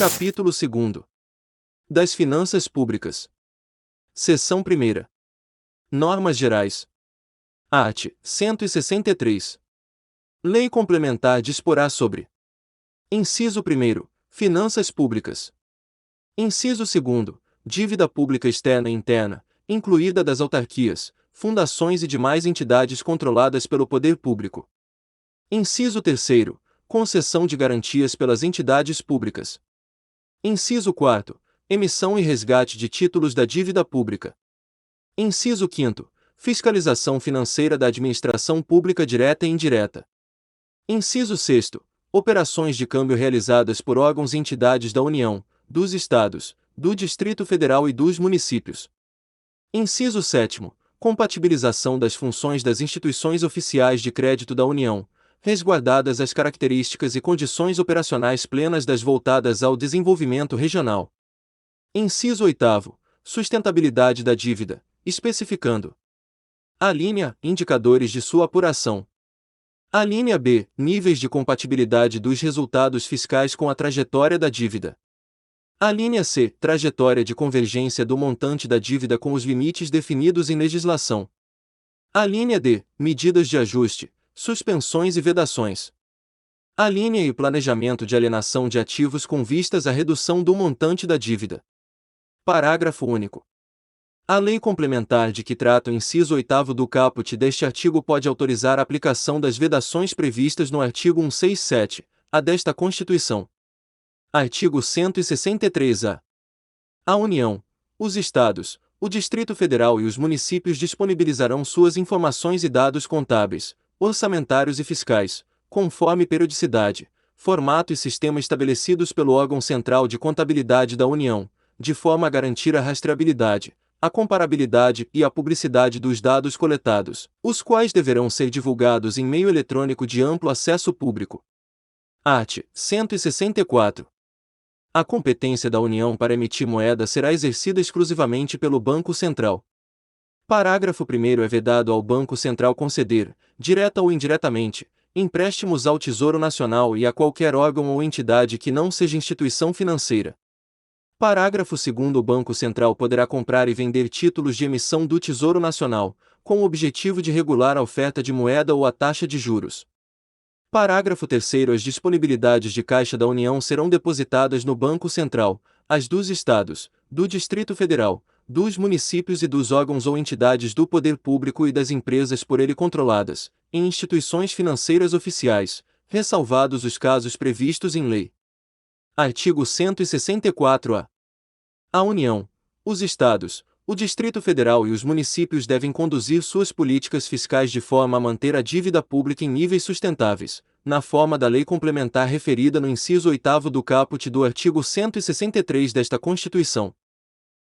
Capítulo 2. Das Finanças Públicas. Seção 1. Normas Gerais. Art. 163. Lei Complementar disporá sobre: Inciso 1. Finanças Públicas. Inciso 2. Dívida pública externa e interna, incluída das autarquias, fundações e demais entidades controladas pelo poder público. Inciso 3. Concessão de garantias pelas entidades públicas. Inciso 4. Emissão e resgate de títulos da dívida pública. Inciso 5. Fiscalização financeira da administração pública direta e indireta. Inciso 6. Operações de câmbio realizadas por órgãos e entidades da União, dos Estados, do Distrito Federal e dos municípios. Inciso 7. Compatibilização das funções das instituições oficiais de crédito da União, resguardadas as características e condições operacionais plenas das voltadas ao desenvolvimento regional. Inciso 8. Sustentabilidade da dívida, especificando: Alínea: indicadores de sua apuração. Alínea B: níveis de compatibilidade dos resultados fiscais com a trajetória da dívida. Alínea C: trajetória de convergência do montante da dívida com os limites definidos em legislação. Alínea D: medidas de ajuste, suspensões e vedações. Alínea E: planejamento de alienação de ativos com vistas à redução do montante da dívida. Parágrafo único. A lei complementar de que trata o inciso 8º do caput deste artigo pode autorizar a aplicação das vedações previstas no artigo 167-A desta Constituição. Artigo 163-A. A União, os Estados, o Distrito Federal e os municípios disponibilizarão suas informações e dados contábeis, orçamentários e fiscais, conforme periodicidade, formato e sistema estabelecidos pelo órgão central de contabilidade da União, de forma a garantir a rastreabilidade, a comparabilidade e a publicidade dos dados coletados, os quais deverão ser divulgados em meio eletrônico de amplo acesso público. Art. 164. A competência da União para emitir moeda será exercida exclusivamente pelo Banco Central. Parágrafo 1º. É vedado ao Banco Central conceder, direta ou indiretamente, empréstimos ao Tesouro Nacional e a qualquer órgão ou entidade que não seja instituição financeira. Parágrafo 2º. O Banco Central poderá comprar e vender títulos de emissão do Tesouro Nacional, com o objetivo de regular a oferta de moeda ou a taxa de juros. Parágrafo 3º. As disponibilidades de caixa da União serão depositadas no Banco Central, as dos Estados, do Distrito Federal, dos municípios e dos órgãos ou entidades do poder público e das empresas por ele controladas, em instituições financeiras oficiais, ressalvados os casos previstos em lei. Artigo 164-A. A União, os Estados, o Distrito Federal e os municípios devem conduzir suas políticas fiscais de forma a manter a dívida pública em níveis sustentáveis, na forma da lei complementar referida no inciso 8º do caput do artigo 163 desta Constituição.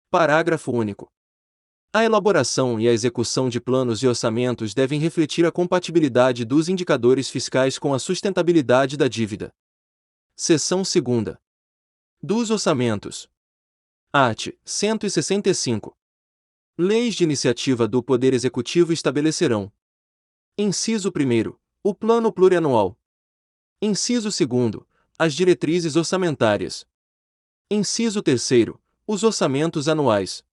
Parágrafo único. A elaboração e a execução de planos e orçamentos devem refletir a compatibilidade dos indicadores fiscais com a sustentabilidade da dívida. Seção 2ª. Dos orçamentos. Art. 165. Leis de iniciativa do Poder Executivo estabelecerão: Inciso 1º. O Plano Plurianual. Inciso 2º. As diretrizes orçamentárias. Inciso 3º. Os orçamentos anuais.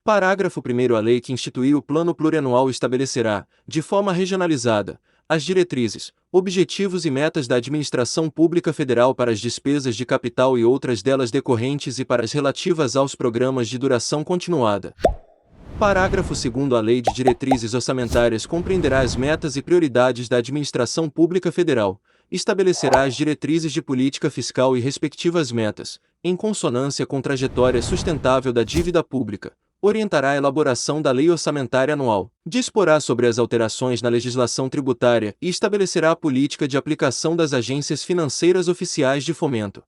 Parágrafo 1º. A lei que instituir o Plano Plurianual estabelecerá, de forma regionalizada, as diretrizes, objetivos e metas da administração pública federal para as despesas de capital e outras delas decorrentes e para as relativas aos programas de duração continuada. Parágrafo 2º. A Lei de Diretrizes Orçamentárias compreenderá as metas e prioridades da administração pública federal, estabelecerá as diretrizes de política fiscal e respectivas metas, em consonância com trajetória sustentável da dívida pública, orientará a elaboração da Lei Orçamentária Anual, disporá sobre as alterações na legislação tributária e estabelecerá a política de aplicação das agências financeiras oficiais de fomento.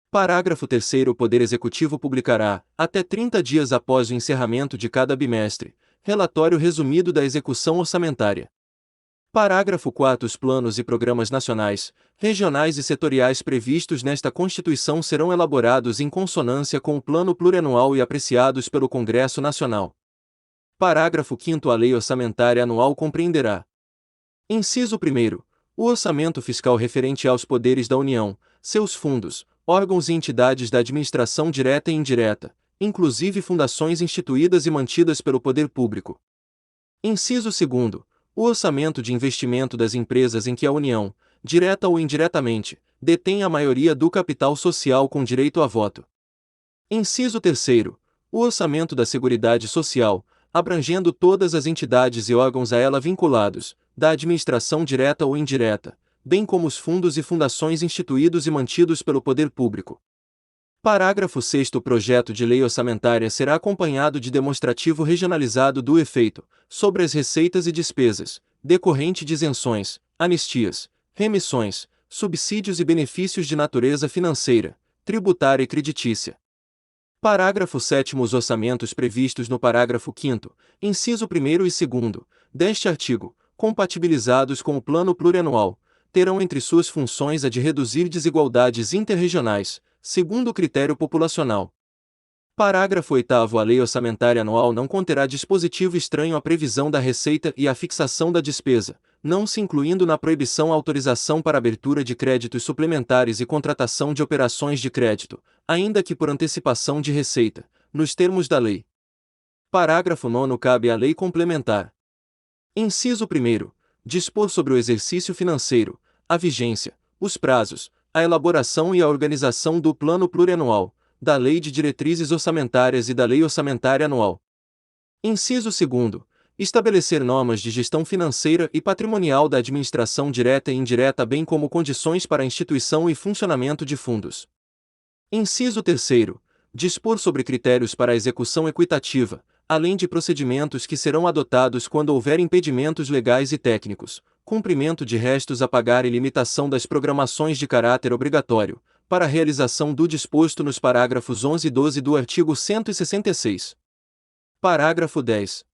Parágrafo 3º. O Poder Executivo publicará, até 30 dias após o encerramento de cada bimestre, relatório resumido da execução orçamentária. Parágrafo 4º. Os planos e programas nacionais, regionais e setoriais previstos nesta Constituição serão elaborados em consonância com o Plano Plurianual e apreciados pelo Congresso Nacional. Parágrafo 5º. A Lei Orçamentária Anual compreenderá: Inciso 1º. O orçamento fiscal referente aos poderes da União, seus fundos, órgãos e entidades da administração direta e indireta, inclusive fundações instituídas e mantidas pelo poder público. Inciso 2º. O orçamento de investimento das empresas em que a União, direta ou indiretamente, detém a maioria do capital social com direito a voto. Inciso 3º. O orçamento da Seguridade Social, abrangendo todas as entidades e órgãos a ela vinculados, da administração direta ou indireta, bem como os fundos e fundações instituídos e mantidos pelo poder público. Parágrafo 6º. O projeto de lei orçamentária será acompanhado de demonstrativo regionalizado do efeito, sobre as receitas e despesas, decorrente de isenções, anistias, remissões, subsídios e benefícios de natureza financeira, tributária e creditícia. Parágrafo 7º. Os orçamentos previstos no parágrafo 5º, inciso 1º e 2º, deste artigo, compatibilizados com o Plano Plurianual, terão entre suas funções a de reduzir desigualdades interregionais, segundo o critério populacional. Parágrafo 8º. A lei orçamentária anual não conterá dispositivo estranho à previsão da receita e à fixação da despesa, não se incluindo na proibição a autorização para abertura de créditos suplementares e contratação de operações de crédito, ainda que por antecipação de receita, nos termos da lei. Parágrafo 9º. Cabe à lei complementar. Inciso 1º. Dispor sobre o exercício financeiro, a vigência, os prazos, a elaboração e a organização do Plano Plurianual, da Lei de Diretrizes Orçamentárias e da Lei Orçamentária Anual. Inciso 2º. Estabelecer normas de gestão financeira e patrimonial da administração direta e indireta, bem como condições para a instituição e funcionamento de fundos. Inciso 3º. Dispor sobre critérios para a execução equitativa, além de procedimentos que serão adotados quando houver impedimentos legais e técnicos, cumprimento de restos a pagar e limitação das programações de caráter obrigatório, para a realização do disposto nos parágrafos 11 e 12 do artigo 166. Parágrafo 10.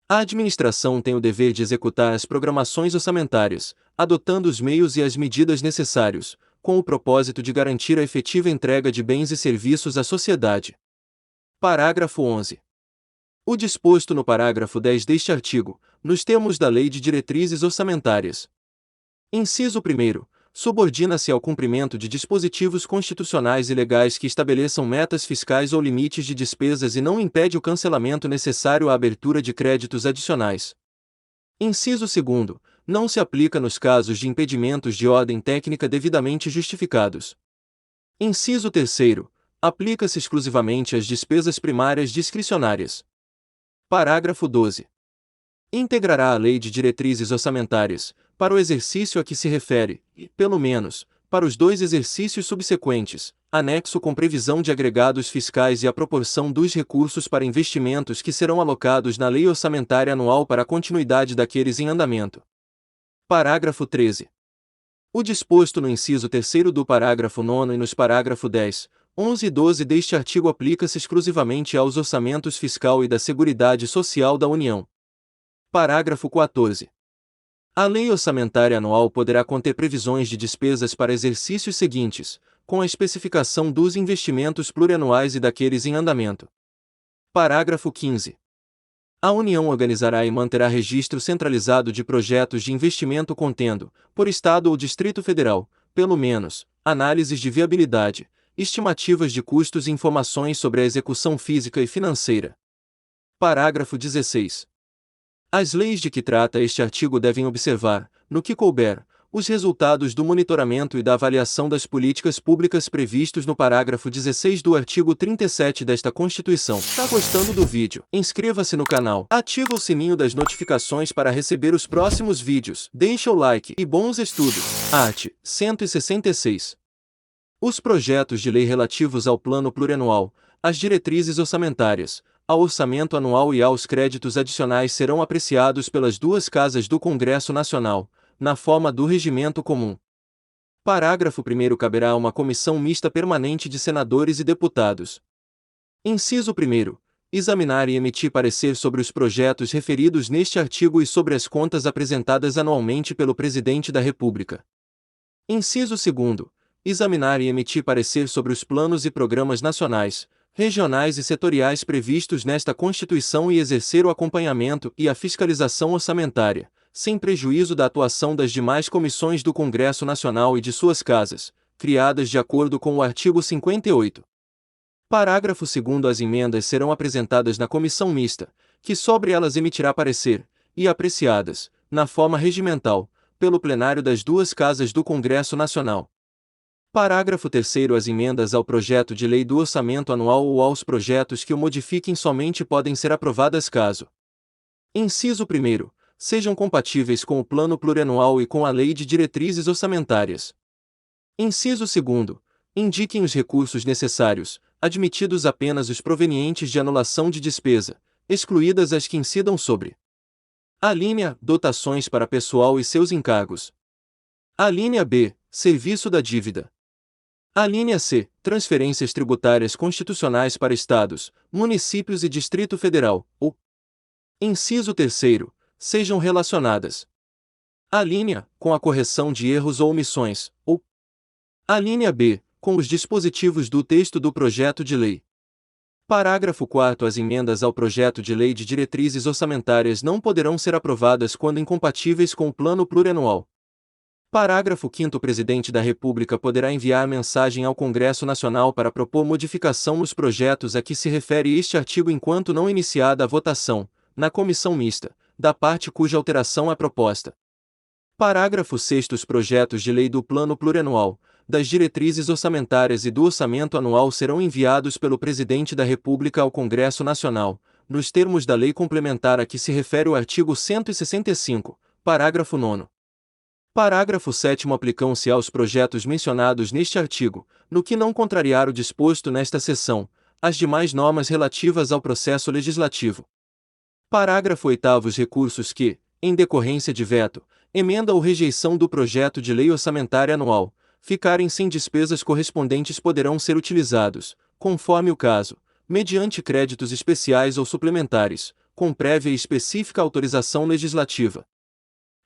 A administração tem o dever de executar as programações orçamentárias, adotando os meios e as medidas necessários, com o propósito de garantir a efetiva entrega de bens e serviços à sociedade. Parágrafo 11. O disposto no parágrafo 10 deste artigo, nos termos da Lei de Diretrizes Orçamentárias. Inciso 1º. Subordina-se ao cumprimento de dispositivos constitucionais e legais que estabeleçam metas fiscais ou limites de despesas e não impede o cancelamento necessário à abertura de créditos adicionais. Inciso 2º. Não se aplica nos casos de impedimentos de ordem técnica devidamente justificados. Inciso 3º. Aplica-se exclusivamente às despesas primárias discricionárias. Parágrafo 12. Integrará a Lei de Diretrizes Orçamentárias, para o exercício a que se refere, e, pelo menos, para os 2 exercícios subsequentes, anexo com previsão de agregados fiscais e a proporção dos recursos para investimentos que serão alocados na Lei Orçamentária Anual para a continuidade daqueles em andamento. Parágrafo 13. O disposto no inciso 3º do parágrafo 9º e nos parágrafos 10, 11 e 12 deste artigo aplica-se exclusivamente aos orçamentos fiscal e da Seguridade Social da União. Parágrafo 14. A Lei Orçamentária Anual poderá conter previsões de despesas para exercícios seguintes, com a especificação dos investimentos plurianuais e daqueles em andamento. Parágrafo 15. A União organizará e manterá registro centralizado de projetos de investimento contendo, por Estado ou Distrito Federal, pelo menos, análises de viabilidade, estimativas de custos e informações sobre a execução física e financeira. Parágrafo 16. As leis de que trata este artigo devem observar, no que couber, os resultados do monitoramento e da avaliação das políticas públicas previstos no parágrafo 16 do artigo 37 desta Constituição. Tá gostando do vídeo? Inscreva-se no canal, ativa o sininho das notificações para receber os próximos vídeos, deixa o like e bons estudos. Art. 166. Os projetos de lei relativos ao Plano Plurianual, às diretrizes orçamentárias, ao orçamento anual e aos créditos adicionais serão apreciados pelas 2 casas do Congresso Nacional, na forma do regimento comum. Parágrafo 1º. Caberá a uma comissão mista permanente de senadores e deputados. Inciso 1º. Examinar e emitir parecer sobre os projetos referidos neste artigo e sobre as contas apresentadas anualmente pelo Presidente da República. Inciso 2º. Examinar e emitir parecer sobre os planos e programas nacionais, regionais e setoriais previstos nesta Constituição e exercer o acompanhamento e a fiscalização orçamentária, sem prejuízo da atuação das demais comissões do Congresso Nacional e de suas casas, criadas de acordo com o artigo 58. Parágrafo 2º. As emendas serão apresentadas na comissão mista, que sobre elas emitirá parecer, e apreciadas, na forma regimental, pelo plenário das duas casas do Congresso Nacional. Parágrafo 3º. As emendas ao projeto de lei do orçamento anual ou aos projetos que o modifiquem somente podem ser aprovadas caso: inciso 1º, sejam compatíveis com o Plano Plurianual e com a Lei de Diretrizes Orçamentárias. Inciso 2º, indiquem os recursos necessários, admitidos apenas os provenientes de anulação de despesa, excluídas as que incidam sobre: alínea dotações para pessoal e seus encargos. Alínea B, serviço da dívida. Alínea C, transferências tributárias constitucionais para estados, municípios e Distrito Federal, ou. Inciso 3º, sejam relacionadas: alínea, com a correção de erros ou omissões, ou. Alínea B, com os dispositivos do texto do projeto de lei. Parágrafo 4º. As emendas ao projeto de lei de diretrizes orçamentárias não poderão ser aprovadas quando incompatíveis com o Plano Plurianual. Parágrafo 5º. O Presidente da República poderá enviar mensagem ao Congresso Nacional para propor modificação nos projetos a que se refere este artigo enquanto não iniciada a votação, na comissão mista, da parte cuja alteração é proposta. Parágrafo 6º. Os projetos de lei do Plano Plurianual, das diretrizes orçamentárias e do orçamento anual serão enviados pelo Presidente da República ao Congresso Nacional, nos termos da lei complementar a que se refere o artigo 165, parágrafo 9º. Parágrafo 7º. Aplicam-se aos projetos mencionados neste artigo, no que não contrariar o disposto nesta seção, as demais normas relativas ao processo legislativo. Parágrafo 8º. Os recursos que, em decorrência de veto, emenda ou rejeição do projeto de lei orçamentária anual, ficarem sem despesas correspondentes poderão ser utilizados, conforme o caso, mediante créditos especiais ou suplementares, com prévia e específica autorização legislativa.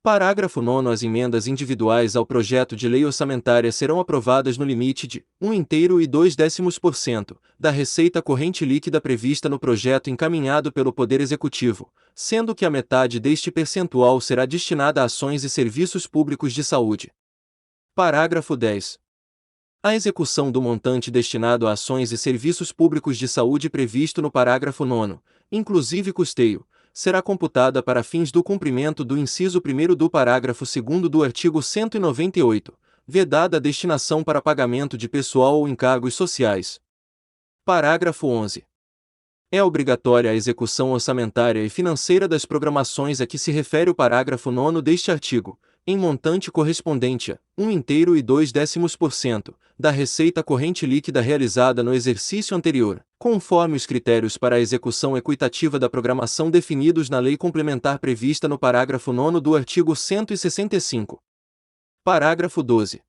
Parágrafo 9º. As emendas individuais ao projeto de lei orçamentária serão aprovadas no limite de 1/2% da receita corrente líquida prevista no projeto encaminhado pelo Poder Executivo, sendo que a metade deste percentual será destinada a ações e serviços públicos de saúde. Parágrafo 10. A execução do montante destinado a ações e serviços públicos de saúde previsto no parágrafo 9º, inclusive custeio, será computada para fins do cumprimento do inciso 1º do parágrafo 2º do artigo 198, vedada a destinação para pagamento de pessoal ou encargos sociais. Parágrafo 11. É obrigatória a execução orçamentária e financeira das programações a que se refere o parágrafo 9º deste artigo, em montante correspondente a 1/2% da receita corrente líquida realizada no exercício anterior, conforme os critérios para a execução equitativa da programação definidos na lei complementar prevista no parágrafo 9º do artigo 165. Parágrafo 12.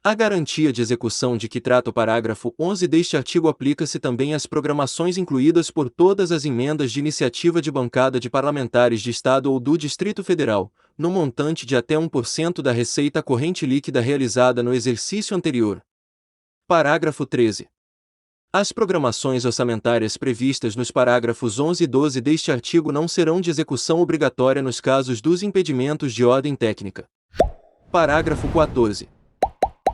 A garantia de execução de que trata o parágrafo 11 deste artigo aplica-se também às programações incluídas por todas as emendas de iniciativa de bancada de parlamentares de Estado ou do Distrito Federal, no montante de até 1% da receita corrente líquida realizada no exercício anterior. Parágrafo 13. As programações orçamentárias previstas nos parágrafos 11 e 12 deste artigo não serão de execução obrigatória nos casos dos impedimentos de ordem técnica. Parágrafo 14.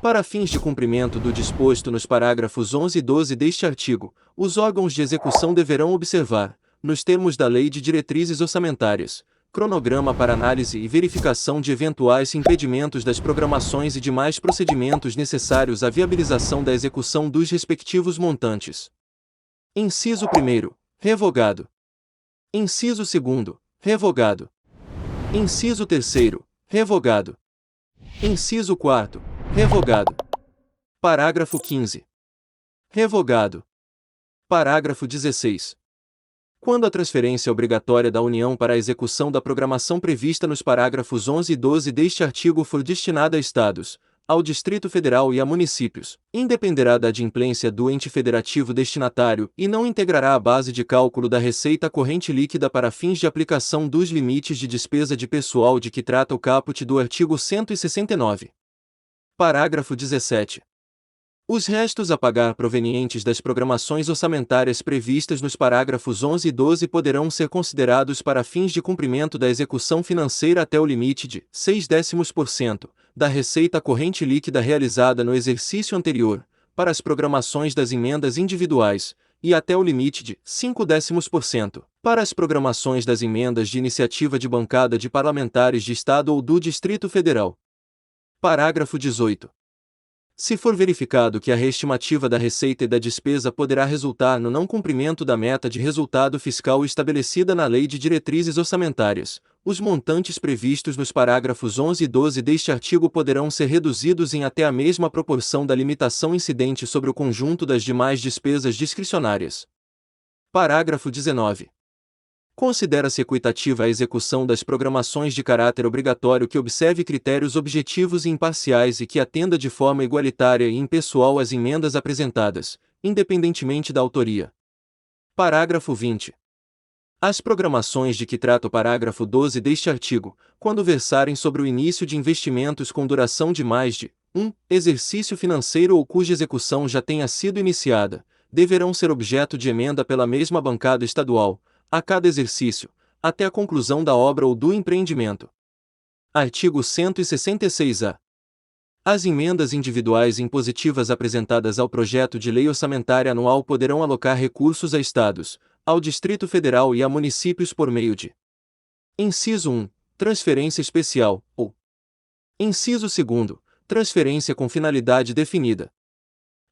Para fins de cumprimento do disposto nos parágrafos 11 e 12 deste artigo, os órgãos de execução deverão observar, nos termos da Lei de Diretrizes Orçamentárias, cronograma para análise e verificação de eventuais impedimentos das programações e demais procedimentos necessários à viabilização da execução dos respectivos montantes. Inciso 1º, revogado. Inciso 2º, revogado. Inciso 3º, revogado. Inciso 4º, revogado. Parágrafo 15. Revogado. Parágrafo 16. Quando a transferência obrigatória da União para a execução da programação prevista nos parágrafos 11 e 12 deste artigo for destinada a Estados, ao Distrito Federal e a municípios, independerá da adimplência do ente federativo destinatário e não integrará a base de cálculo da receita corrente líquida para fins de aplicação dos limites de despesa de pessoal de que trata o caput do artigo 169. Parágrafo 17. Os restos a pagar provenientes das programações orçamentárias previstas nos parágrafos 11 e 12 poderão ser considerados para fins de cumprimento da execução financeira até o limite de 0,6% da receita corrente líquida realizada no exercício anterior, para as programações das emendas individuais, e até o limite de 0,5% para as programações das emendas de iniciativa de bancada de parlamentares de Estado ou do Distrito Federal. Parágrafo 18. Se for verificado que a reestimativa da receita e da despesa poderá resultar no não cumprimento da meta de resultado fiscal estabelecida na Lei de Diretrizes Orçamentárias, os montantes previstos nos parágrafos 11 e 12 deste artigo poderão ser reduzidos em até a mesma proporção da limitação incidente sobre o conjunto das demais despesas discricionárias. Parágrafo 19. Considera-se equitativa a execução das programações de caráter obrigatório que observe critérios objetivos e imparciais e que atenda de forma igualitária e impessoal às emendas apresentadas, independentemente da autoria. Parágrafo 20. As programações de que trata o parágrafo 12 deste artigo, quando versarem sobre o início de investimentos com duração de mais de 1 exercício financeiro ou cuja execução já tenha sido iniciada, deverão ser objeto de emenda pela mesma bancada estadual, a cada exercício, até a conclusão da obra ou do empreendimento. Artigo 166-A. As emendas individuais impositivas apresentadas ao projeto de lei orçamentária anual poderão alocar recursos a estados, ao Distrito Federal e a municípios por meio de: Inciso 1. Transferência especial, ou Inciso 2. Transferência com finalidade definida.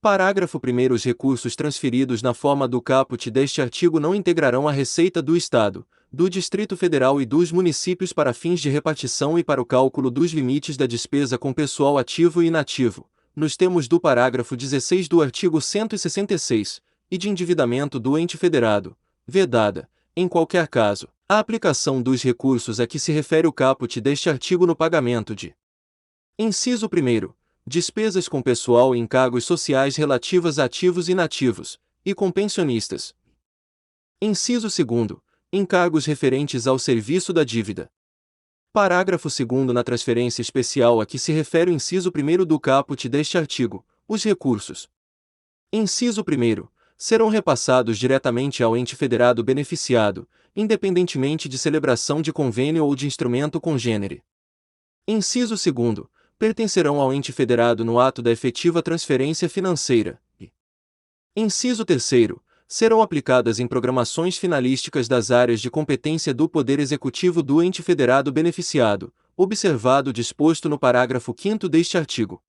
Parágrafo 1º. Os recursos transferidos na forma do caput deste artigo não integrarão a receita do Estado, do Distrito Federal e dos municípios para fins de repartição e para o cálculo dos limites da despesa com pessoal ativo e inativo, nos termos do parágrafo 16 do artigo 166, e de endividamento do ente federado, vedada, em qualquer caso, a aplicação dos recursos a que se refere o caput deste artigo no pagamento de: Inciso 1. Despesas com pessoal e encargos sociais relativas a ativos e inativos, e com pensionistas. Inciso 2. Encargos referentes ao serviço da dívida. Parágrafo 2º. Na transferência especial a que se refere o inciso 1 do caput deste artigo, os recursos: Inciso 1. Serão repassados diretamente ao ente federado beneficiado, independentemente de celebração de convênio ou de instrumento congênere. Inciso 2. Pertencerão ao ente federado no ato da efetiva transferência financeira. E Inciso 3. Serão aplicadas em programações finalísticas das áreas de competência do Poder Executivo do ente federado beneficiado, observado o disposto no parágrafo 5º deste artigo.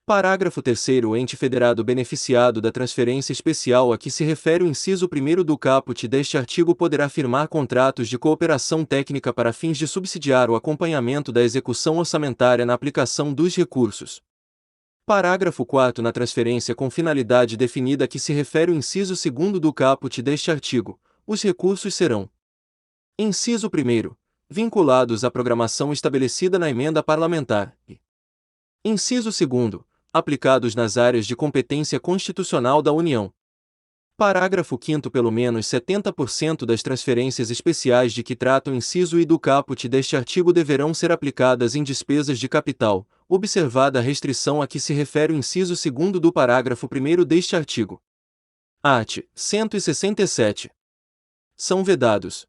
Parágrafo 3º. O ente federado beneficiado da transferência especial a que se refere o inciso 1 do caput deste artigo poderá firmar contratos de cooperação técnica para fins de subsidiar o acompanhamento da execução orçamentária na aplicação dos recursos. Parágrafo 4º. Na transferência com finalidade definida a que se refere o inciso 2 do caput deste artigo, os recursos serão: Inciso 1. Vinculados à programação estabelecida na emenda parlamentar. E Inciso 2. Aplicados nas áreas de competência constitucional da União. Parágrafo 5º. Pelo menos 70% das transferências especiais de que trata o inciso I do caput deste artigo deverão ser aplicadas em despesas de capital, observada a restrição a que se refere o inciso 2 do parágrafo 1º deste artigo. Art. 167. São vedados: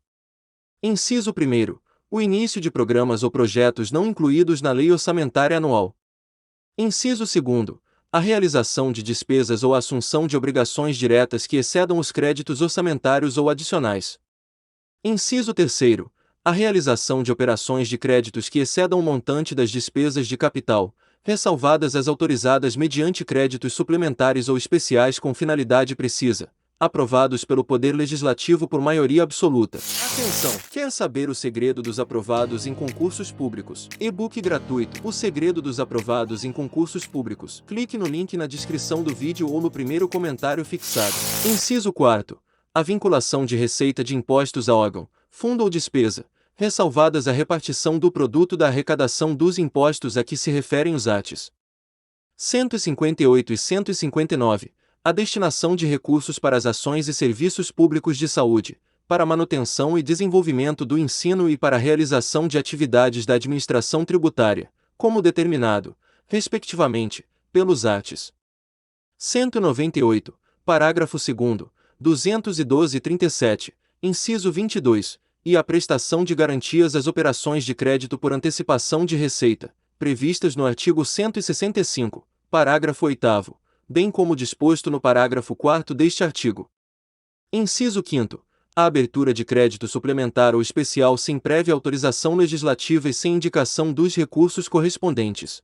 Inciso 1. O início de programas ou projetos não incluídos na Lei Orçamentária Anual. Inciso 2. A realização de despesas ou a assunção de obrigações diretas que excedam os créditos orçamentários ou adicionais. Inciso 3. A realização de operações de créditos que excedam o montante das despesas de capital, ressalvadas as autorizadas mediante créditos suplementares ou especiais com finalidade precisa, aprovados pelo Poder Legislativo por maioria absoluta. Atenção! Quer saber o segredo dos aprovados em concursos públicos? E-book gratuito: O segredo dos aprovados em concursos públicos. Clique no link na descrição do vídeo ou no primeiro comentário fixado. Inciso 4. A vinculação de receita de impostos a órgão, fundo ou despesa, ressalvadas a repartição do produto da arrecadação dos impostos a que se referem os arts. 158 e 159. A destinação de recursos para as ações e serviços públicos de saúde, para a manutenção e desenvolvimento do ensino e para a realização de atividades da administração tributária, como determinado, respectivamente, pelos arts. 198, parágrafo 2º, 212 e 37, inciso 22, e a prestação de garantias às operações de crédito por antecipação de receita, previstas no artigo 165, parágrafo 8º, bem como disposto no parágrafo 4º deste artigo. Inciso 5º. A abertura de crédito suplementar ou especial sem prévia autorização legislativa e sem indicação dos recursos correspondentes.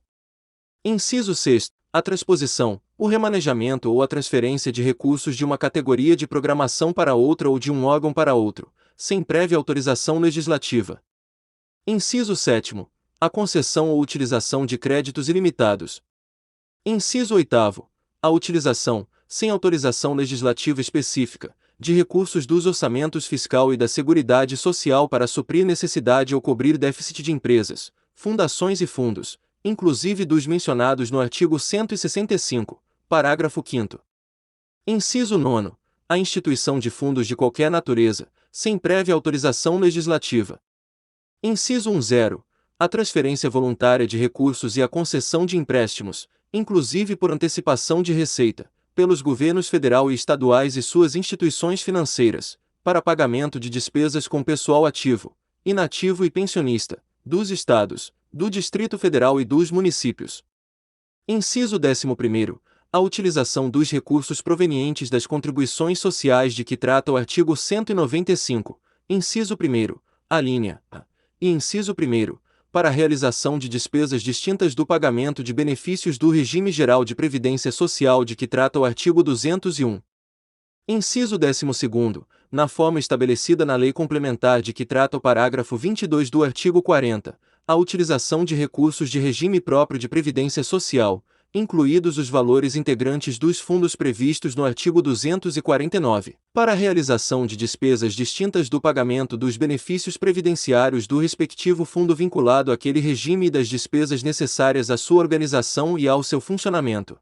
Inciso 6º. A transposição, o remanejamento ou a transferência de recursos de uma categoria de programação para outra ou de um órgão para outro, sem prévia autorização legislativa. Inciso 7º. A concessão ou utilização de créditos ilimitados. Inciso 8º. A utilização, sem autorização legislativa específica, de recursos dos orçamentos fiscal e da Seguridade Social para suprir necessidade ou cobrir déficit de empresas, fundações e fundos, inclusive dos mencionados no artigo 165, parágrafo 5º. Inciso 9º. A instituição de fundos de qualquer natureza, sem prévia autorização legislativa. Inciso 10. A transferência voluntária de recursos e a concessão de empréstimos, inclusive por antecipação de receita, pelos governos federal e estaduais e suas instituições financeiras, para pagamento de despesas com pessoal ativo, inativo e pensionista, dos estados, do Distrito Federal e dos municípios. Inciso 11º. A utilização dos recursos provenientes das contribuições sociais de que trata o artigo 195, inciso 1º, alínea A, e inciso 1º, para a realização de despesas distintas do pagamento de benefícios do regime geral de previdência social de que trata o artigo 201. Inciso 12º, na forma estabelecida na lei complementar de que trata o parágrafo 22 do artigo 40, a utilização de recursos de regime próprio de previdência social, incluídos os valores integrantes dos fundos previstos no artigo 249, para a realização de despesas distintas do pagamento dos benefícios previdenciários do respectivo fundo vinculado àquele regime e das despesas necessárias à sua organização e ao seu funcionamento.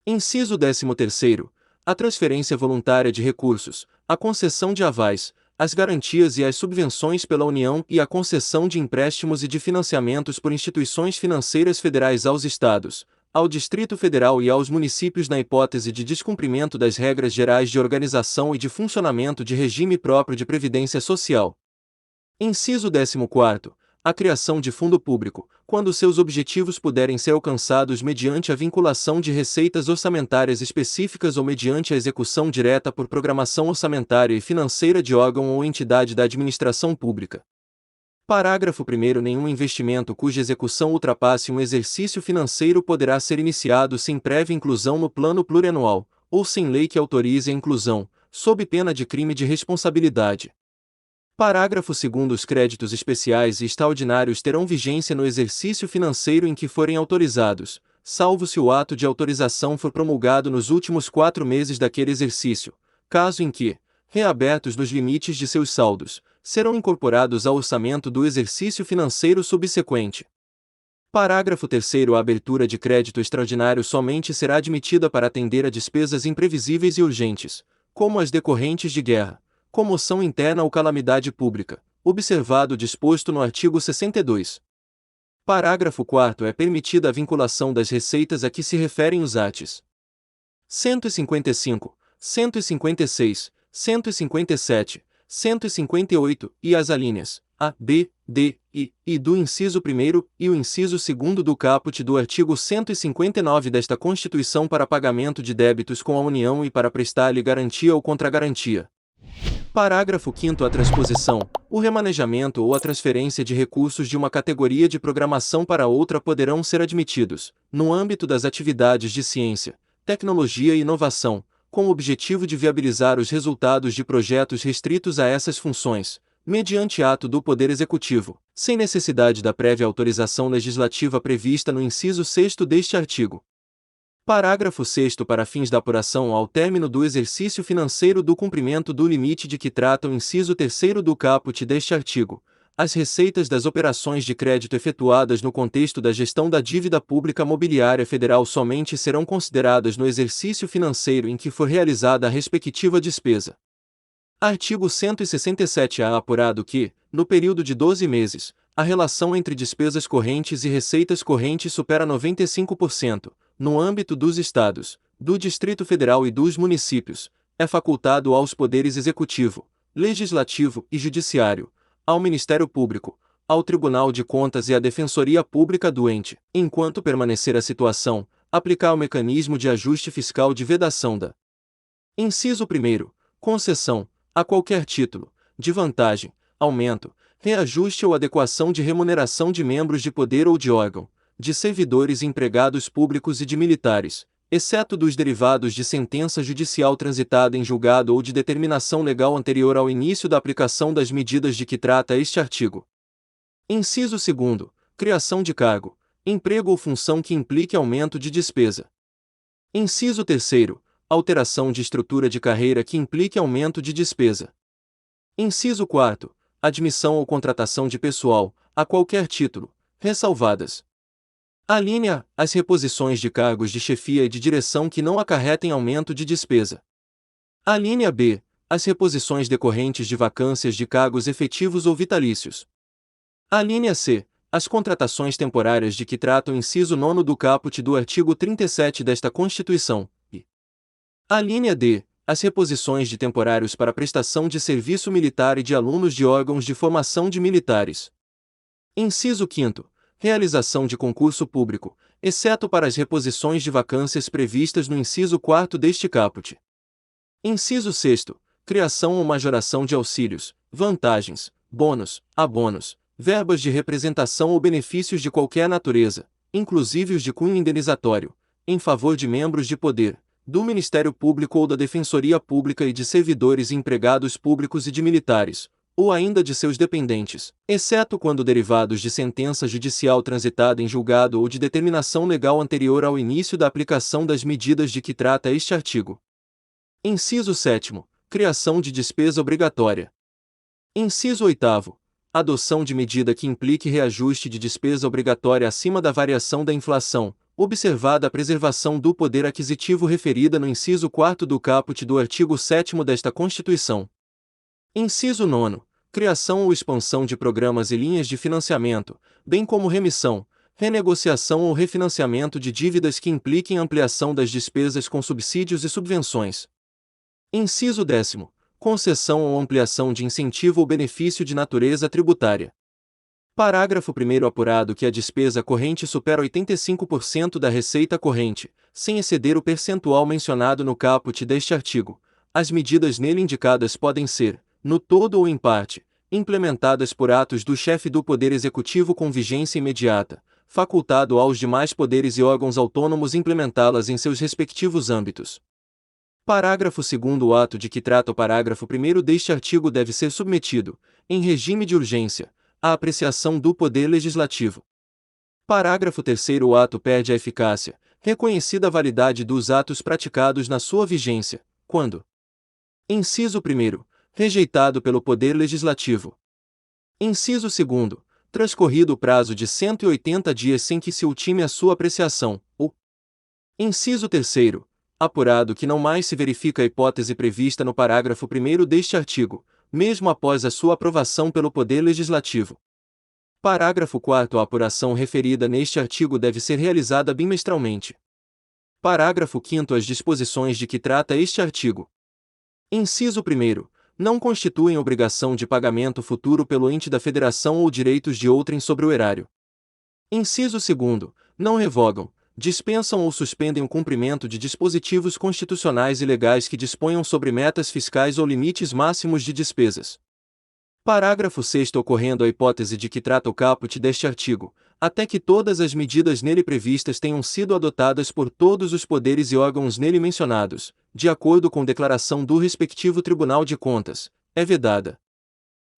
Inciso 13º. A transferência voluntária de recursos, a concessão de avais, as garantias e as subvenções pela União e a concessão de empréstimos e de financiamentos por instituições financeiras federais aos estados, ao Distrito Federal e aos municípios na hipótese de descumprimento das regras gerais de organização e de funcionamento de regime próprio de previdência social. Inciso 14º. A criação de fundo público, quando seus objetivos puderem ser alcançados mediante a vinculação de receitas orçamentárias específicas ou mediante a execução direta por programação orçamentária e financeira de órgão ou entidade da administração pública. Parágrafo 1º. Nenhum investimento cuja execução ultrapasse um exercício financeiro poderá ser iniciado sem prévia inclusão no plano plurianual, ou sem lei que autorize a inclusão, sob pena de crime de responsabilidade. Parágrafo 2º. Os créditos especiais e extraordinários terão vigência no exercício financeiro em que forem autorizados, salvo se o ato de autorização for promulgado nos últimos 4 meses daquele exercício, caso em que, reabertos nos limites de seus saldos, serão incorporados ao orçamento do exercício financeiro subsequente. Parágrafo 3º. A abertura de crédito extraordinário somente será admitida para atender a despesas imprevisíveis e urgentes, como as decorrentes de guerra, comoção interna ou calamidade pública, observado o disposto no artigo 62. Parágrafo 4º. É permitida a vinculação das receitas a que se referem os arts. 155, 156, 157, 158 e as alíneas A, B, D, I do inciso 1º e o inciso 2º do caput do artigo 159 desta Constituição para pagamento de débitos com a União e para prestar-lhe garantia ou contragarantia. Parágrafo 5º. A transposição, o remanejamento ou a transferência de recursos de uma categoria de programação para outra poderão ser admitidos, no âmbito das atividades de ciência, tecnologia e inovação, com o objetivo de viabilizar os resultados de projetos restritos a essas funções, mediante ato do Poder Executivo, sem necessidade da prévia autorização legislativa prevista no inciso 6º deste artigo. Parágrafo 6º. Para fins da apuração ao término do exercício financeiro do cumprimento do limite de que trata o inciso 3º do caput deste artigo, as receitas das operações de crédito efetuadas no contexto da gestão da dívida pública mobiliária federal somente serão consideradas no exercício financeiro em que for realizada a respectiva despesa. Artigo 167-A. Apurado que, no período de 12 meses, a relação entre despesas correntes e receitas correntes supera 95%, no âmbito dos estados, do Distrito Federal e dos municípios, é facultado aos poderes executivo, legislativo e judiciário, ao Ministério Público, ao Tribunal de Contas e à Defensoria Pública do ente, enquanto permanecer a situação, aplicar o mecanismo de ajuste fiscal de vedação da. Inciso 1º. Concessão, a qualquer título, de vantagem, aumento, reajuste ou adequação de remuneração de membros de poder ou de órgão, de servidores e empregados públicos e de militares, exceto dos derivados de sentença judicial transitada em julgado ou de determinação legal anterior ao início da aplicação das medidas de que trata este artigo. Inciso 2º. Criação de cargo, emprego ou função que implique aumento de despesa. Inciso 3º. Alteração de estrutura de carreira que implique aumento de despesa. Inciso 4º. Admissão ou contratação de pessoal, a qualquer título, ressalvadas: alínea A. As reposições de cargos de chefia e de direção que não acarretem aumento de despesa. Alínea B. As reposições decorrentes de vacâncias de cargos efetivos ou vitalícios. Alínea C. As contratações temporárias de que trata o inciso 9º do caput do artigo 37 desta Constituição. E alínea D. As reposições de temporários para prestação de serviço militar e de alunos de órgãos de formação de militares. Inciso 5º. Realização de concurso público, exceto para as reposições de vacâncias previstas no inciso 4º deste caput. Inciso 6º. Criação ou majoração de auxílios, vantagens, bônus, abonos, verbas de representação ou benefícios de qualquer natureza, inclusive os de cunho indenizatório, em favor de membros de poder, do Ministério Público ou da Defensoria Pública e de servidores e empregados públicos e de militares, ou ainda de seus dependentes, exceto quando derivados de sentença judicial transitada em julgado ou de determinação legal anterior ao início da aplicação das medidas de que trata este artigo. Inciso 7º. Criação de despesa obrigatória. Inciso 8º. Adoção de medida que implique reajuste de despesa obrigatória acima da variação da inflação, observada a preservação do poder aquisitivo referida no inciso 4º do caput do artigo 7º desta Constituição. Inciso 9º. Criação ou expansão de programas e linhas de financiamento, bem como remissão, renegociação ou refinanciamento de dívidas que impliquem ampliação das despesas com subsídios e subvenções. Inciso 10º. Concessão ou ampliação de incentivo ou benefício de natureza tributária. Parágrafo 1º. Apurado que a despesa corrente supera 85% da receita corrente, sem exceder o percentual mencionado no caput deste artigo, as medidas nele indicadas podem ser, no todo ou em parte, implementadas por atos do chefe do Poder Executivo com vigência imediata, facultado aos demais poderes e órgãos autônomos implementá-las em seus respectivos âmbitos. Parágrafo 2º. O ato de que trata o parágrafo 1º deste artigo deve ser submetido, em regime de urgência, à apreciação do Poder Legislativo. Parágrafo 3º. O ato perde a eficácia, reconhecida a validade dos atos praticados na sua vigência, quando: inciso 1º. Rejeitado pelo Poder Legislativo. Inciso 2º. Transcorrido o prazo de 180 dias sem que se ultime a sua apreciação, ou inciso 3º. Apurado que não mais se verifica a hipótese prevista no parágrafo 1º deste artigo, mesmo após a sua aprovação pelo Poder Legislativo. Parágrafo 4º. A apuração referida neste artigo deve ser realizada bimestralmente. Parágrafo 5º. As disposições de que trata este artigo. Inciso 1º. Não constituem obrigação de pagamento futuro pelo ente da federação ou direitos de outrem sobre o erário. Inciso 2º. Não revogam, dispensam ou suspendem o cumprimento de dispositivos constitucionais e legais que disponham sobre metas fiscais ou limites máximos de despesas. Parágrafo 6º. Ocorrendo a hipótese de que trata o caput deste artigo, até que todas as medidas nele previstas tenham sido adotadas por todos os poderes e órgãos nele mencionados, de acordo com declaração do respectivo Tribunal de Contas, é vedada.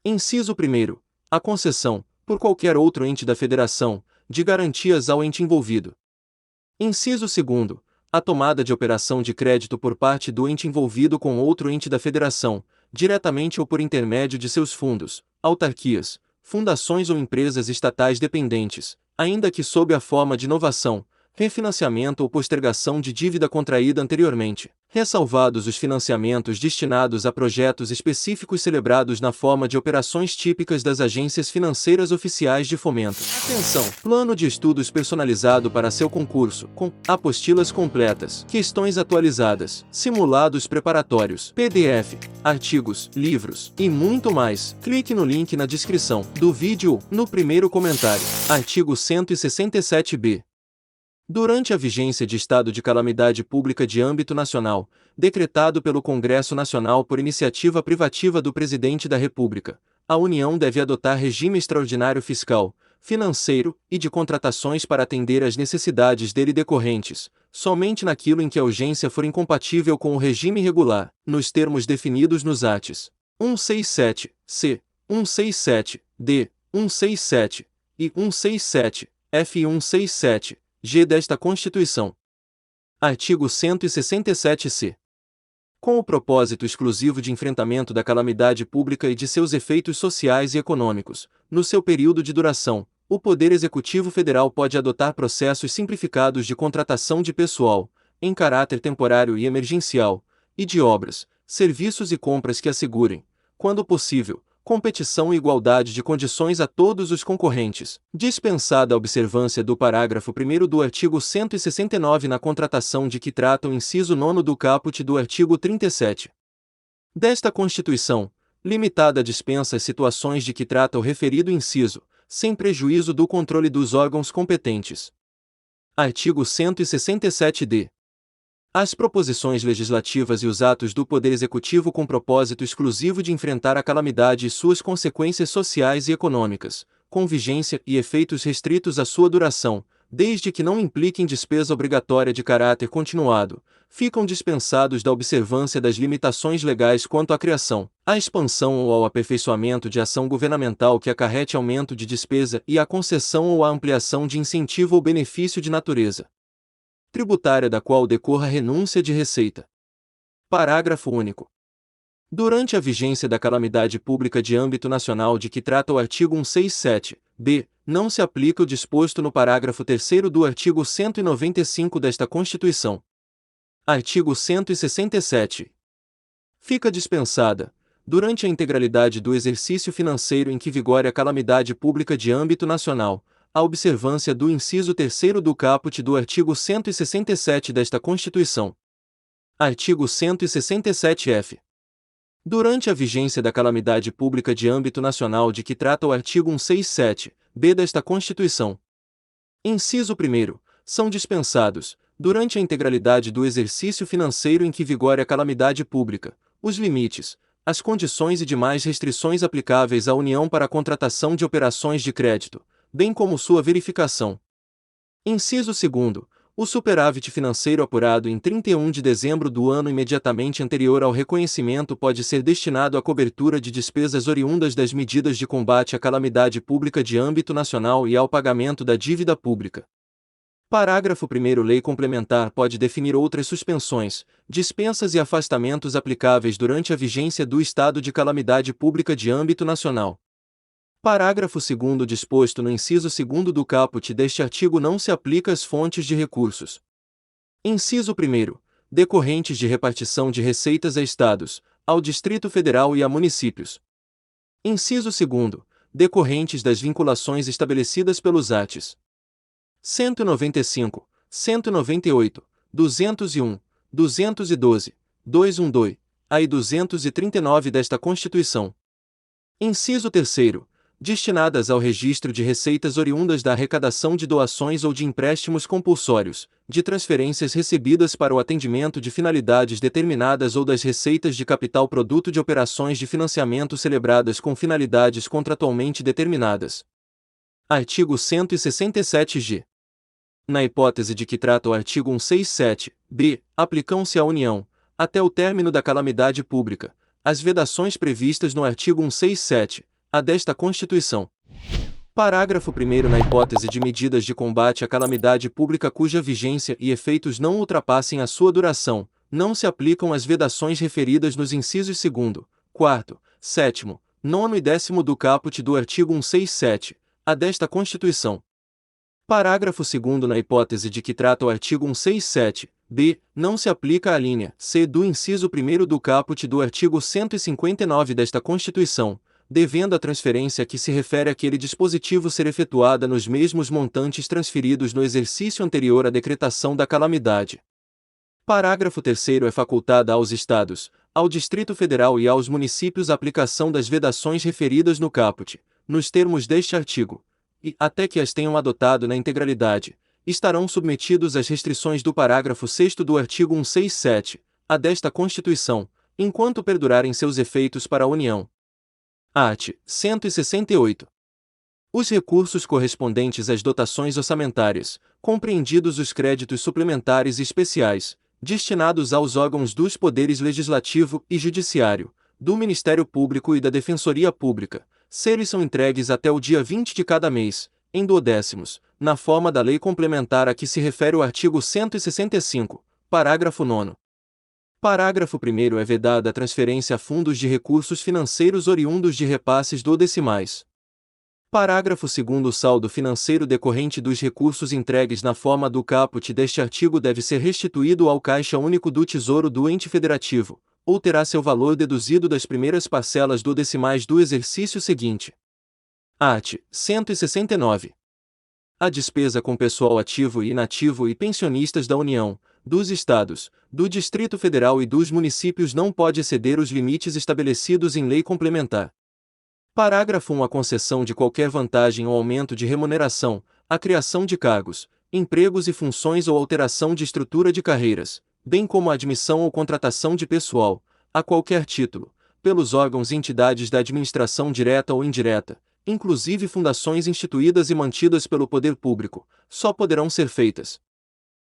Inciso 1º. A concessão, por qualquer outro ente da Federação, de garantias ao ente envolvido. Inciso 2º. A tomada de operação de crédito por parte do ente envolvido com outro ente da Federação, diretamente ou por intermédio de seus fundos, autarquias, fundações ou empresas estatais dependentes, ainda que sob a forma de novação, refinanciamento ou postergação de dívida contraída anteriormente, ressalvados os financiamentos destinados a projetos específicos celebrados na forma de operações típicas das agências financeiras oficiais de fomento. Atenção! Plano de estudos personalizado para seu concurso, com apostilas completas, questões atualizadas, simulados preparatórios, PDF, artigos, livros e muito mais. Clique no link na descrição do vídeo, no primeiro comentário. Artigo 167b. Durante a vigência de estado de calamidade pública de âmbito nacional, decretado pelo Congresso Nacional por iniciativa privativa do Presidente da República, a União deve adotar regime extraordinário fiscal, financeiro e de contratações para atender às necessidades dele decorrentes, somente naquilo em que a urgência for incompatível com o regime regular, nos termos definidos nos artigos 167-C, 167-D, 167 e 167-F e 167-G desta Constituição. Artigo 167-C. Com o propósito exclusivo de enfrentamento da calamidade pública e de seus efeitos sociais e econômicos, no seu período de duração, o Poder Executivo Federal pode adotar processos simplificados de contratação de pessoal, em caráter temporário e emergencial, e de obras, serviços e compras que assegurem, quando possível, competição e igualdade de condições a todos os concorrentes, dispensada a observância do parágrafo 1º do artigo 169 na contratação de que trata o inciso 9 do caput do artigo 37 desta Constituição, limitada a dispensa às situações de que trata o referido inciso, sem prejuízo do controle dos órgãos competentes. Artigo 167-D. As proposições legislativas e os atos do Poder Executivo com propósito exclusivo de enfrentar a calamidade e suas consequências sociais e econômicas, com vigência e efeitos restritos à sua duração, desde que não impliquem despesa obrigatória de caráter continuado, ficam dispensados da observância das limitações legais quanto à criação, à expansão ou ao aperfeiçoamento de ação governamental que acarrete aumento de despesa e à concessão ou à ampliação de incentivo ou benefício de natureza tributária da qual decorra renúncia de receita. Parágrafo único. Durante a vigência da calamidade pública de âmbito nacional de que trata o artigo 167-B, não se aplica o disposto no parágrafo 3º do artigo 195 desta Constituição. Artigo 167. Fica dispensada, durante a integralidade do exercício financeiro em que vigore a calamidade pública de âmbito nacional, a observância do inciso 3º do caput do artigo 167 desta Constituição. Artigo 167-F. Durante a vigência da calamidade pública de âmbito nacional de que trata o artigo 167-B desta Constituição. Inciso 1º, são dispensados, durante a integralidade do exercício financeiro em que vigore a calamidade pública, os limites, as condições e demais restrições aplicáveis à União para a contratação de operações de crédito, bem como sua verificação. Inciso 2º. O superávit financeiro apurado em 31 de dezembro do ano imediatamente anterior ao reconhecimento pode ser destinado à cobertura de despesas oriundas das medidas de combate à calamidade pública de âmbito nacional e ao pagamento da dívida pública. Parágrafo 1º. Lei complementar pode definir outras suspensões, dispensas e afastamentos aplicáveis durante a vigência do estado de calamidade pública de âmbito nacional. Parágrafo 2º. Disposto no inciso 2º do caput deste artigo não se aplica às fontes de recursos. Inciso 1º. Decorrentes de repartição de receitas a estados, ao Distrito Federal e a municípios. Inciso 2º. Decorrentes das vinculações estabelecidas pelos artigos 195, 198, 201, 212, 212-A e 239 desta Constituição. Inciso 3º. Destinadas ao registro de receitas oriundas da arrecadação de doações ou de empréstimos compulsórios, de transferências recebidas para o atendimento de finalidades determinadas ou das receitas de capital produto de operações de financiamento celebradas com finalidades contratualmente determinadas. Artigo 167-G. Na hipótese de que trata o artigo 167-B, aplicam-se à União, até o término da calamidade pública, as vedações previstas no artigo 167-A desta Constituição. Parágrafo 1º. Na hipótese de medidas de combate à calamidade pública cuja vigência e efeitos não ultrapassem a sua duração, não se aplicam as vedações referidas nos incisos 2º, 4º, 7º, 9º e 10º do caput do artigo 167-A desta Constituição. Parágrafo 2º. Na hipótese de que trata o artigo 167-b, não se aplica a linha c do inciso 1º do caput do artigo 159 desta Constituição, devendo a transferência a que se refere aquele dispositivo ser efetuada nos mesmos montantes transferidos no exercício anterior à decretação da calamidade. Parágrafo 3º. É facultada aos Estados, ao Distrito Federal e aos municípios a aplicação das vedações referidas no caput, nos termos deste artigo, e, até que as tenham adotado na integralidade, estarão submetidos às restrições do parágrafo 6º do artigo 167-a desta Constituição, enquanto perdurarem seus efeitos para a União. Art. 168. Os recursos correspondentes às dotações orçamentárias, compreendidos os créditos suplementares e especiais, destinados aos órgãos dos poderes legislativo e judiciário, do Ministério Público e da Defensoria Pública, são entregues até o dia 20 de cada mês, em duodécimos, na forma da lei complementar a que se refere o artigo 165, parágrafo 9º. Parágrafo 1º. É vedada a transferência a fundos de recursos financeiros oriundos de repasses duodecimais. Parágrafo 2º. O saldo financeiro decorrente dos recursos entregues na forma do caput deste artigo deve ser restituído ao Caixa Único do Tesouro do ente federativo, ou terá seu valor deduzido das primeiras parcelas duodecimais do exercício seguinte. Art. 169. A despesa com pessoal ativo e inativo e pensionistas da União, dos Estados, do Distrito Federal e dos municípios não pode exceder os limites estabelecidos em lei complementar. Parágrafo 1. A concessão de qualquer vantagem ou aumento de remuneração, a criação de cargos, empregos e funções ou alteração de estrutura de carreiras, bem como a admissão ou contratação de pessoal, a qualquer título, pelos órgãos e entidades da administração direta ou indireta, inclusive fundações instituídas e mantidas pelo poder público, só poderão ser feitas.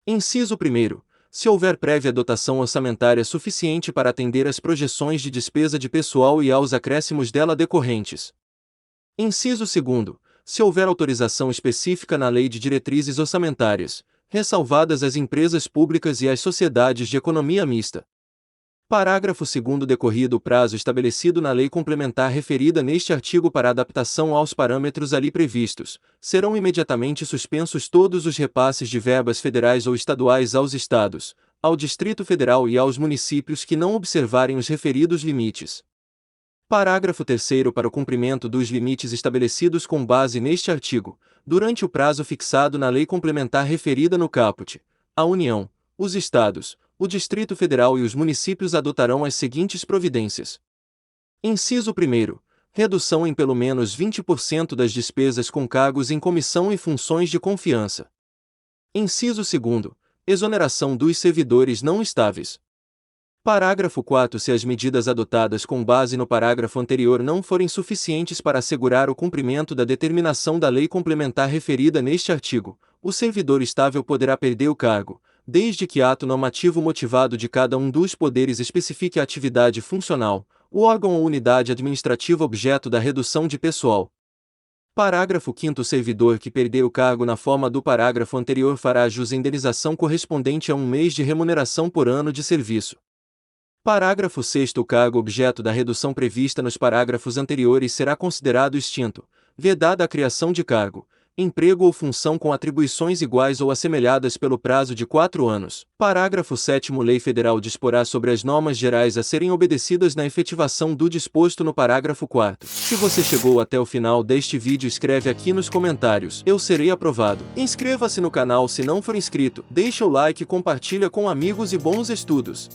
Inciso 1º. Se houver prévia dotação orçamentária suficiente para atender às projeções de despesa de pessoal e aos acréscimos dela decorrentes. Inciso 2º. Se houver autorização específica na Lei de Diretrizes Orçamentárias, ressalvadas as empresas públicas e as sociedades de economia mista. Parágrafo 2º. Decorrido o prazo estabelecido na lei complementar referida neste artigo para adaptação aos parâmetros ali previstos, serão imediatamente suspensos todos os repasses de verbas federais ou estaduais aos Estados, ao Distrito Federal e aos municípios que não observarem os referidos limites. Parágrafo 3º. Para o cumprimento dos limites estabelecidos com base neste artigo, durante o prazo fixado na lei complementar referida no caput, a União, os Estados, o Distrito Federal e os municípios adotarão as seguintes providências. Inciso 1º. Redução em pelo menos 20% das despesas com cargos em comissão e funções de confiança. Inciso 2º. Exoneração dos servidores não estáveis. Parágrafo 4º. Se as medidas adotadas com base no parágrafo anterior não forem suficientes para assegurar o cumprimento da determinação da lei complementar referida neste artigo, o servidor estável poderá perder o cargo, desde que ato normativo motivado de cada um dos poderes especifique a atividade funcional, o órgão ou unidade administrativa objeto da redução de pessoal. Parágrafo 5º. O servidor que perder o cargo na forma do parágrafo anterior fará jus à indenização correspondente a 1 mês de remuneração por ano de serviço. Parágrafo 6º. O cargo objeto da redução prevista nos parágrafos anteriores será considerado extinto, vedada a criação de cargo, emprego ou função com atribuições iguais ou assemelhadas pelo prazo de 4 anos. Parágrafo 7º. Lei Federal disporá sobre as normas gerais a serem obedecidas na efetivação do disposto no parágrafo 4º. Se você chegou até o final deste vídeo, escreve aqui nos comentários: eu serei aprovado. Inscreva-se no canal se não for inscrito, deixa o like e compartilha com amigos e bons estudos.